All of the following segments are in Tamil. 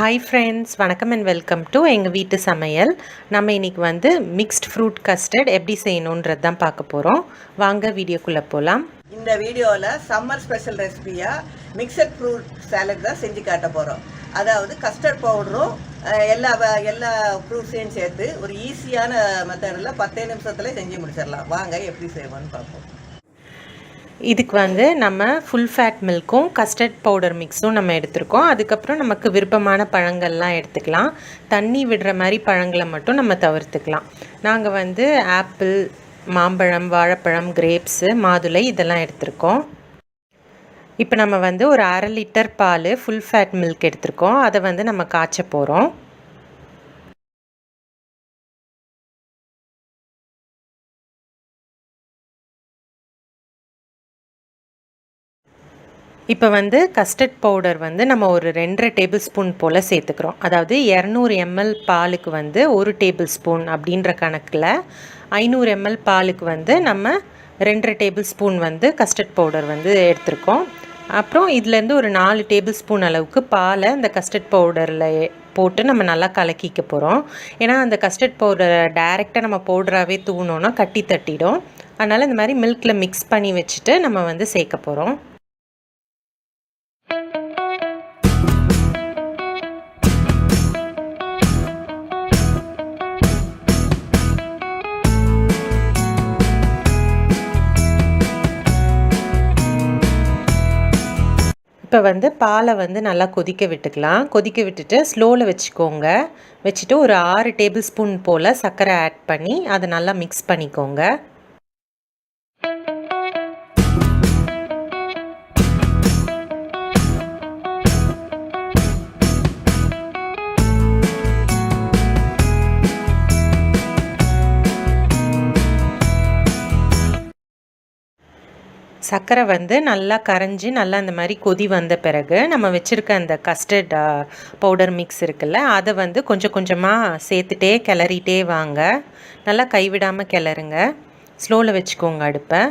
ஹாய் ஃப்ரெண்ட்ஸ், வணக்கம் அண்ட் வெல்கம் டு எங்கள் வீட்டு சமையல். நம்ம இன்றைக்கி வந்து மிக்ஸ்ட் ஃப்ரூட் கஸ்டர்ட் எப்படி செய்யணுன்றது தான் பார்க்க போகிறோம். வாங்க வீடியோக்குள்ளே போகலாம். இந்த வீடியோவில் சம்மர் ஸ்பெஷல் ரெசிபியாக மிக்சட் ஃப்ரூட் சாலட் தான் செஞ்சு காட்ட போகிறோம். அதாவது கஸ்டர்ட் பவுடரும் எல்லா ஃப்ரூட்ஸையும் சேர்த்து ஒரு ஈஸியான மெத்தடில் 10 நிமிஷத்தில் செஞ்சு முடிச்சிடலாம். வாங்க எப்படி செய்வோன்னு பார்ப்போம். இதுக்கு வந்து நம்ம ஃபுல் ஃபேட் மில்க்கும் கஸ்டர்ட் பவுடர் மிக்ஸும் நம்ம எடுத்துருக்கோம். அதுக்கப்புறம் நமக்கு விருப்பமான பழங்கள்லாம் எடுத்துக்கலாம். தண்ணி விடுற மாதிரி பழங்களை மட்டும் நம்ம தவிர்த்துக்கலாம். நாங்கள் வந்து ஆப்பிள், மாம்பழம், வாழைப்பழம், கிரேப்ஸு, மாதுளை இதெல்லாம் எடுத்திருக்கோம். இப்போ நம்ம வந்து ஒரு 1/2 லிட்டர் பால் ஃபுல் ஃபேட் மில்க் எடுத்திருக்கோம். அதை வந்து நம்ம காய்ச்ச போகிறோம். இப்போ வந்து கஸ்டர்ட் பவுடர் வந்து நம்ம ஒரு 2.5 டேபிள் ஸ்பூன் போல் சேர்த்துக்கிறோம். அதாவது 200 ml பாலுக்கு வந்து 1 டேபிள் ஸ்பூன் அப்படின்ற கணக்கில் 500 ml பாலுக்கு வந்து நம்ம 2.5 டேபிள் ஸ்பூன் வந்து கஸ்டர்ட் பவுடர் வந்து எடுத்திருக்கோம். அப்புறம் இதுலேருந்து ஒரு 4 டேபிள் ஸ்பூன் அளவுக்கு பாலை இந்த கஸ்டர்ட் பவுடரில் போட்டு நம்ம நல்லா கலக்கிக்க போகிறோம். ஏன்னா அந்த கஸ்டர்ட் பவுடரை டைரெக்டாக நம்ம பவுடராகவே தூணோன்னா கட்டி தட்டிடும். அதனால் இந்த மாதிரி மில்கில் மிக்ஸ் பண்ணி வச்சுட்டு நம்ம வந்து சேர்க்க போகிறோம். இப்போ வந்து பாலை வந்து நல்லா கொதிக்க விட்டுக்கலாம். கொதிக்க விட்டுட்டு ஸ்லோவில் வச்சுக்கோங்க. வச்சுட்டு ஒரு 6 டேபிள் ஸ்பூன் போல் சர்க்கரை ஆட் பண்ணி அதை நல்லா மிக்ஸ் பண்ணிக்கோங்க. சர்க்கரை வந்து நல்லா கரைஞ்சி நல்லா அந்த மாதிரி கொதி வந்த பிறகு நம்ம வச்சுருக்க அந்த கஸ்டர்ட் பவுடர் மிக்ஸ் இருக்குல்ல, அதை வந்து கொஞ்சம் கொஞ்சமாக சேர்த்துட்டே கிளறிட்டே வாங்க. நல்லா கைவிடாமல் கிளறுங்க. ஸ்லோவில் வச்சுக்கோங்க அடுப்பை.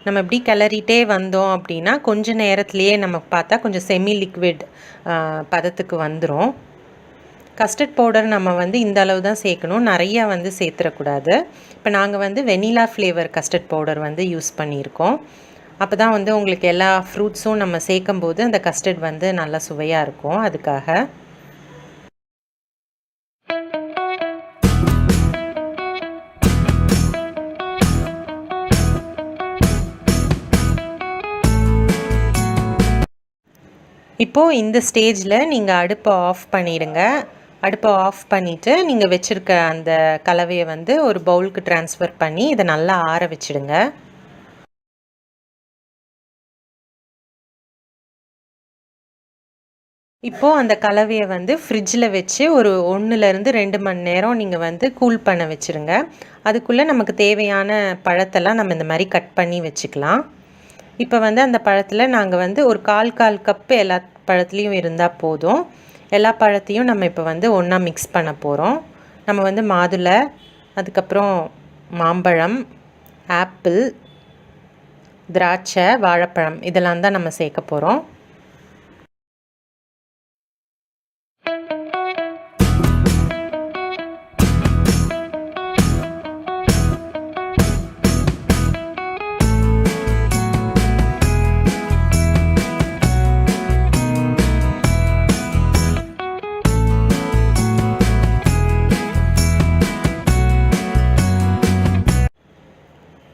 நம்ம இப்படி கிளறிட்டே வந்தோம் அப்படின்னா கொஞ்சம் நேரத்துலையே நம்ம பார்த்தா கொஞ்சம் செமி லிக்விட் பதத்துக்கு வந்துடும். கஸ்டர்ட் பவுடர் நம்ம வந்து இந்த அளவு தான் சேர்க்கணும், நிறையா வந்து சேர்த்துடக்கூடாது. இப்போ நாங்கள் வந்து வெனிலா ஃப்ளேவர் கஸ்டர்ட் பவுடர் வந்து யூஸ் பண்ணியிருக்கோம். அப்போ தான் வந்து உங்களுக்கு எல்லா ஃப்ரூட்ஸும் நம்ம சேர்க்கும்போது அந்த கஸ்டர்ட் வந்து நல்லா சுவையாக இருக்கும். அதுக்காக இப்போது இந்த ஸ்டேஜில் நீங்கள் அடுப்பை ஆஃப் பண்ணிடுங்க. அடுப்பை ஆஃப் பண்ணிவிட்டு நீங்கள் வச்சுருக்க அந்த கலவையை வந்து ஒரு பவுலுக்கு ட்ரான்ஸ்ஃபர் பண்ணி இதை நல்லா ஆற வச்சுடுங்க. இப்போது அந்த கலவையை வந்து ஃப்ரிட்ஜில் வச்சு ஒரு 1லேருந்து 2 மணி நேரம் நீங்கள் வந்து கூல் பண்ண வச்சுருங்க. அதுக்குள்ளே நமக்கு தேவையான பழத்தெல்லாம் நம்ம இந்த மாதிரி கட் பண்ணி வச்சுக்கலாம். இப்போ வந்து அந்த பழத்தில் நாங்கள் வந்து ஒரு 1/4 கப்பு எல்லா பழத்துலேயும் இருந்தால் போதும். எல்லா பழத்தையும் நம்ம இப்போ வந்து ஒன்றா மிக்ஸ் பண்ண போகிறோம். நம்ம வந்து மாதுளை, அதுக்கப்புறம் மாம்பழம், ஆப்பிள், திராட்சை, வாழைப்பழம் இதெல்லாம் தான் நம்ம சேர்க்க போகிறோம்.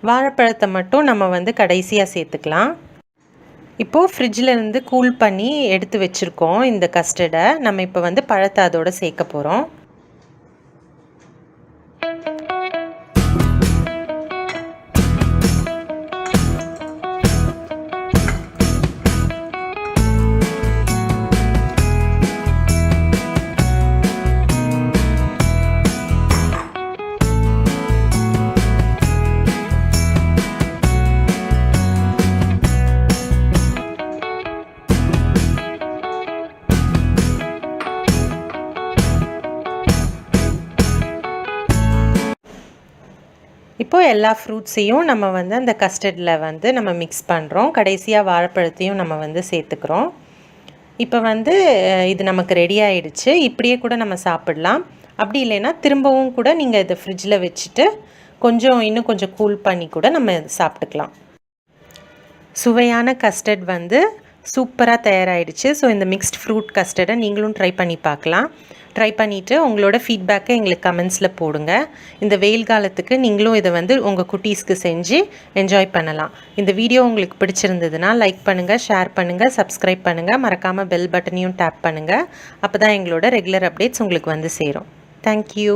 வாழைப்பழத்தை மட்டும் நம்ம வந்து கடைசியாக சேர்த்துக்கலாம். இப்போது ஃப்ரிட்ஜில் இருந்து கூல் பண்ணி எடுத்து வச்சுருக்கோம் இந்த கஸ்டர்டை. நம்ம இப்போ வந்து பழத்தை அதோடு சேர்க்க போகிறோம். இப்போது எல்லா ஃப்ரூட்ஸையும் நம்ம வந்து அந்த கஸ்டர்டில் வந்து நம்ம மிக்ஸ் பண்ணுறோம். கடைசியாக வாழைப்பழத்தையும் நம்ம வந்து சேர்த்துக்கிறோம். இப்போ வந்து இது நமக்கு ரெடி ஆயிடுச்சு. இப்படியே கூட நம்ம சாப்பிடலாம். அப்படி இல்லைன்னா திரும்பவும் கூட நீங்கள் இதை ஃப்ரிட்ஜில் வச்சுட்டு இன்னும் கொஞ்சம் கூல் பண்ணி கூட நம்ம சாப்பிட்டுக்கலாம். சுவையான கஸ்டர்ட் வந்து சூப்பராக தயாராகிடுச்சு. ஸோ இந்த மிக்ஸ்ட் ஃப்ரூட் கஸ்டர்டை நீங்களும் ட்ரை பண்ணி பார்க்கலாம். ட்ரை பண்ணிவிட்டு உங்களோட ஃபீட்பேக்கை எங்களுக்கு கமெண்ட்ஸில் போடுங்க. இந்த வெயில் காலத்துக்கு நீங்களும் இதை வந்து உங்கள் குட்டீஸ்க்கு செஞ்சு என்ஜாய் பண்ணலாம். இந்த வீடியோ உங்களுக்கு பிடிச்சிருந்ததுன்னா லைக் பண்ணுங்கள், ஷேர் பண்ணுங்கள், சப்ஸ்கிரைப் பண்ணுங்கள். மறக்காமல் பெல் பட்டனையும் டேப் பண்ணுங்கள். அப்போ தான் எங்களோட ரெகுலர் அப்டேட்ஸ் உங்களுக்கு வந்து சேரும். தேங்க்யூ.